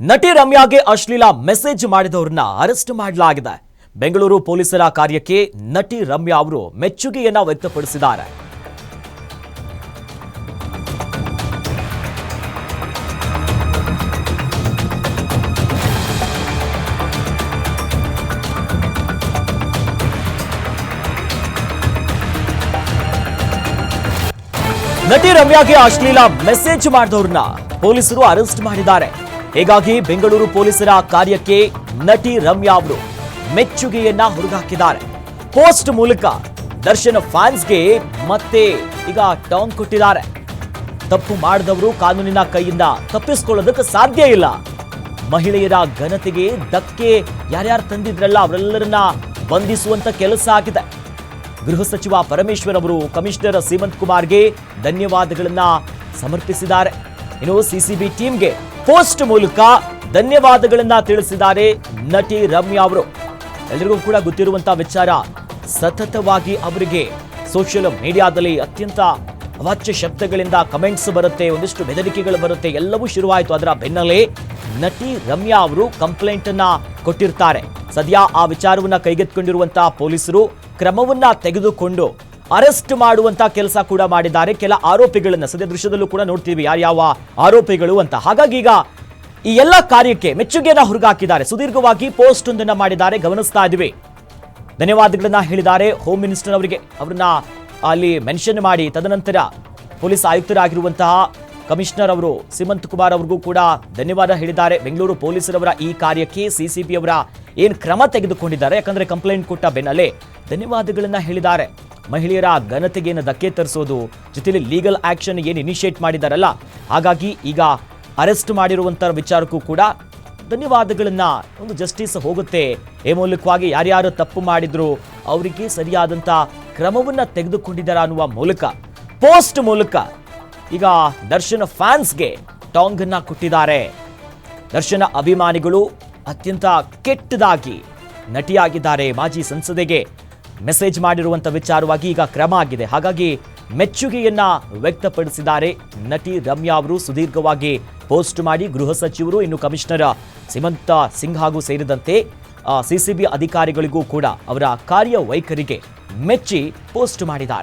ನಟಿ ರಮ್ಯಾಗೆ ಅಶ್ಲೀಲ message ಮಾಡಿದವರನ್ನ arrest ಮಾಡಲಾಗಿದೆ. ಬೆಂಗಳೂರು ಪೊಲೀಸರ ಕಾರ್ಯಕ್ಕೆ ನಟಿ ರಮ್ಯಾ ಅವರು ಮೆಚ್ಚುಗೆಯನ್ನ ವ್ಯಕ್ತಪಡಿಸಿದ್ದಾರೆ. ನಟಿ ರಮ್ಯಾಗೆ ಅಶ್ಲೀಲ ಮೆಸೇಜ್ ಮಾಡಿದವರನ್ನ ಪೊಲೀಸರು ಅರೆಸ್ಟ್ ಮಾಡಿದ್ದಾರೆ. ಹೀಗಾಗಿ ಬೆಂಗಳೂರು ಪೊಲೀಸರ ಕಾರ್ಯಕ್ಕೆ ನಟಿ ರಮ್ಯಾ ಅವರು ಮೆಚ್ಚುಗೆಯನ್ನ ಹೊರಗಾಕಿದ್ದಾರೆ. ಪೋಸ್ಟ್ ಮೂಲಕ ದರ್ಶನ್ ಫ್ಯಾನ್ಸ್ಗೆ ಮತ್ತೆ ಈಗ ಟಾಂಗ್ ಕೊಟ್ಟಿದ್ದಾರೆ. ತಪ್ಪು ಮಾಡಿದವರು ಕಾನೂನಿನ ಕೈಯಿಂದ ತಪ್ಪಿಸಿಕೊಳ್ಳೋದಕ್ಕೆ ಸಾಧ್ಯ ಇಲ್ಲ. ಮಹಿಳೆಯರ ಘನತೆಗೆ ಧಕ್ಕೆ ಯಾರ್ಯಾರು ತಂದಿದ್ರಲ್ಲ ಅವರೆಲ್ಲರನ್ನ ಬಂಧಿಸುವಂತ ಕೆಲಸ ಆಗಿದೆ. ಗೃಹ ಸಚಿವ ಪರಮೇಶ್ವರ್ ಅವರು ಕಮಿಷನರ್ ಸೀಮಂತ್ ಕುಮಾರ್ಗೆ ಧನ್ಯವಾದಗಳನ್ನ ಸಮರ್ಪಿಸಿದ್ದಾರೆ. ಇನ್ನು ಸಿಸಿಬಿ ಟೀಮ್ಗೆ ಪೋಸ್ಟ್ ಮೂಲಕ ಧನ್ಯವಾದಗಳನ್ನ ತಿಳಿಸಿದ್ದಾರೆ ನಟಿ ರಮ್ಯಾ ಅವರು. ಎಲ್ಲರಿಗೂ ಕೂಡ ಗೊತ್ತಿರುವಂತಹ ವಿಚಾರ, ಸತತವಾಗಿ ಅವರಿಗೆ ಸೋಷಿಯಲ್ ಮೀಡಿಯಾದಲ್ಲಿ ಅತ್ಯಂತ ಅವಾಚ್ಯ ಶಬ್ದಗಳಿಂದ ಕಮೆಂಟ್ಸ್ ಬರುತ್ತೆ, ಒಂದಿಷ್ಟು ಬೆದರಿಕೆಗಳು ಬರುತ್ತೆ, ಎಲ್ಲವೂ ಶುರುವಾಯಿತು. ಅದರ ಬೆನ್ನಲ್ಲೇ ನಟಿ ರಮ್ಯಾ ಅವರು ಕಂಪ್ಲೇಂಟ್ ಅನ್ನ ಕೊಟ್ಟಿರ್ತಾರೆ. ಸದ್ಯ ಆ ವಿಚಾರವನ್ನ ಕೈಗೆತ್ತಿಕೊಂಡಿರುವಂತಹ ಪೊಲೀಸರು ಕ್ರಮವನ್ನ ತೆಗೆದುಕೊಂಡು ಅರೆಸ್ಟ್ ಮಾಡುವಂತ ಕೆಲಸ ಕೂಡ ಮಾಡಿದ್ದಾರೆ. ಕೆಲ ಆರೋಪಿಗಳನ್ನ ಸದ್ಯ ದೃಶ್ಯದಲ್ಲೂ ಕೂಡ ನೋಡ್ತೀವಿ ಯಾರ್ಯಾವ ಆರೋಪಿಗಳು ಅಂತ. ಹಾಗಾಗಿ ಈಗ ಈ ಎಲ್ಲ ಕಾರ್ಯಕ್ಕೆ ಮೆಚ್ಚುಗೆಯನ್ನ ಹೊರಗಾಕಿದ್ದಾರೆ. ಸುದೀರ್ಘವಾಗಿ ಪೋಸ್ಟ್ ಒಂದನ್ನ ಮಾಡಿದ್ದಾರೆ, ಗಮನಿಸ್ತಾ ಇದ್ದೀವಿ. ಧನ್ಯವಾದಗಳನ್ನ ಹೇಳಿದ್ದಾರೆ ಹೋಮ್ ಮಿನಿಸ್ಟರ್ ಅವರಿಗೆ, ಅವ್ರನ್ನ ಅಲ್ಲಿ ಮೆನ್ಷನ್ ಮಾಡಿ. ತದನಂತರ ಪೊಲೀಸ್ ಆಯುಕ್ತರಾಗಿರುವಂತಹ ಕಮಿಷನರ್ ಅವರು ಸೀಮಂತ್ ಕುಮಾರ್ ಅವ್ರಿಗೂ ಕೂಡ ಧನ್ಯವಾದ ಹೇಳಿದ್ದಾರೆ. ಬೆಂಗಳೂರು ಪೊಲೀಸರವರ ಈ ಕಾರ್ಯಕ್ಕೆ ಸಿಸಿಬಿ ಅವರ ಏನ್ ಕ್ರಮ ತೆಗೆದುಕೊಂಡಿದ್ದಾರೆ, ಯಾಕಂದ್ರೆ ಕಂಪ್ಲೇಂಟ್ ಕೊಟ್ಟ ಬೆನ್ನಲ್ಲೇ ಧನ್ಯವಾದಗಳನ್ನ ಹೇಳಿದ್ದಾರೆ. ಮಹಿಳೆಯರ ಘನತೆಗೆ ಧಕ್ಕೆ ತರಿಸೋದು ಜೊತೆಲಿ ಲೀಗಲ್ ಆಕ್ಷನ್ ಏನು ಇನಿಷಿಯೇಟ್ ಮಾಡಿದಾರಲ್ಲ, ಹಾಗಾಗಿ ಈಗ ಅರೆಸ್ಟ್ ಮಾಡಿರುವಂತ ವಿಚಾರಕ್ಕೂ ಕೂಡ ಧನ್ಯವಾದಗಳನ್ನ, ಒಂದು ಜಸ್ಟಿಸ್ ಹೋಗುತ್ತೆ. ಈ ಮೂಲಕವಾಗಿ ಯಾರ್ಯಾರು ತಪ್ಪು ಮಾಡಿದ್ರು ಅವರಿಗೆ ಸರಿಯಾದಂತ ಕ್ರಮವನ್ನ ತೆಗೆದುಕೊಂಡಿದ್ದಾರೆ ಅನ್ನುವ ಮೂಲಕ ಪೋಸ್ಟ್ ಮೂಲಕ ಈಗ ದರ್ಶನ್ ಫ್ಯಾನ್ಸ್ಗೆ ಟಾಂಗ್ ಅನ್ನ ಕೊಟ್ಟಿದ್ದಾರೆ. ದರ್ಶನ ಅಭಿಮಾನಿಗಳು ಅತ್ಯಂತ ಕೆಟ್ಟದಾಗಿ ನಟಿಯಾಗಿದ್ದಾರೆ. ಮಾಜಿ ಸಂಸದೆಗೆ ಮೆಸೇಜ್ ಮಾಡಿರುವಂತ ವಿಚಾರವಾಗಿ ಈಗ ಕ್ರಮ ಆಗಿದೆ. ಹಾಗಾಗಿ ಮೆಚ್ಚುಗೆಯನ್ನ ವ್ಯಕ್ತಪಡಿಸಿದ್ದಾರೆ ನಟಿ ರಮ್ಯಾ ಅವರು. ಸುದೀರ್ಘವಾಗಿ ಪೋಸ್ಟ್ ಮಾಡಿ ಗೃಹ ಸಚಿವರು, ಇನ್ನು ಕಮಿಷನರ್ ಸೀಮಂತ್ ಸಿಂಗ್ ಹಾಗೂ ಸೇರಿದಂತೆ ಸಿಸಿಬಿ ಅಧಿಕಾರಿಗಳಿಗೂ ಕೂಡ ಅವರ ಕಾರ್ಯವೈಖರಿಗೆ ಮೆಚ್ಚಿ ಪೋಸ್ಟ್ ಮಾಡಿದ್ದಾರೆ.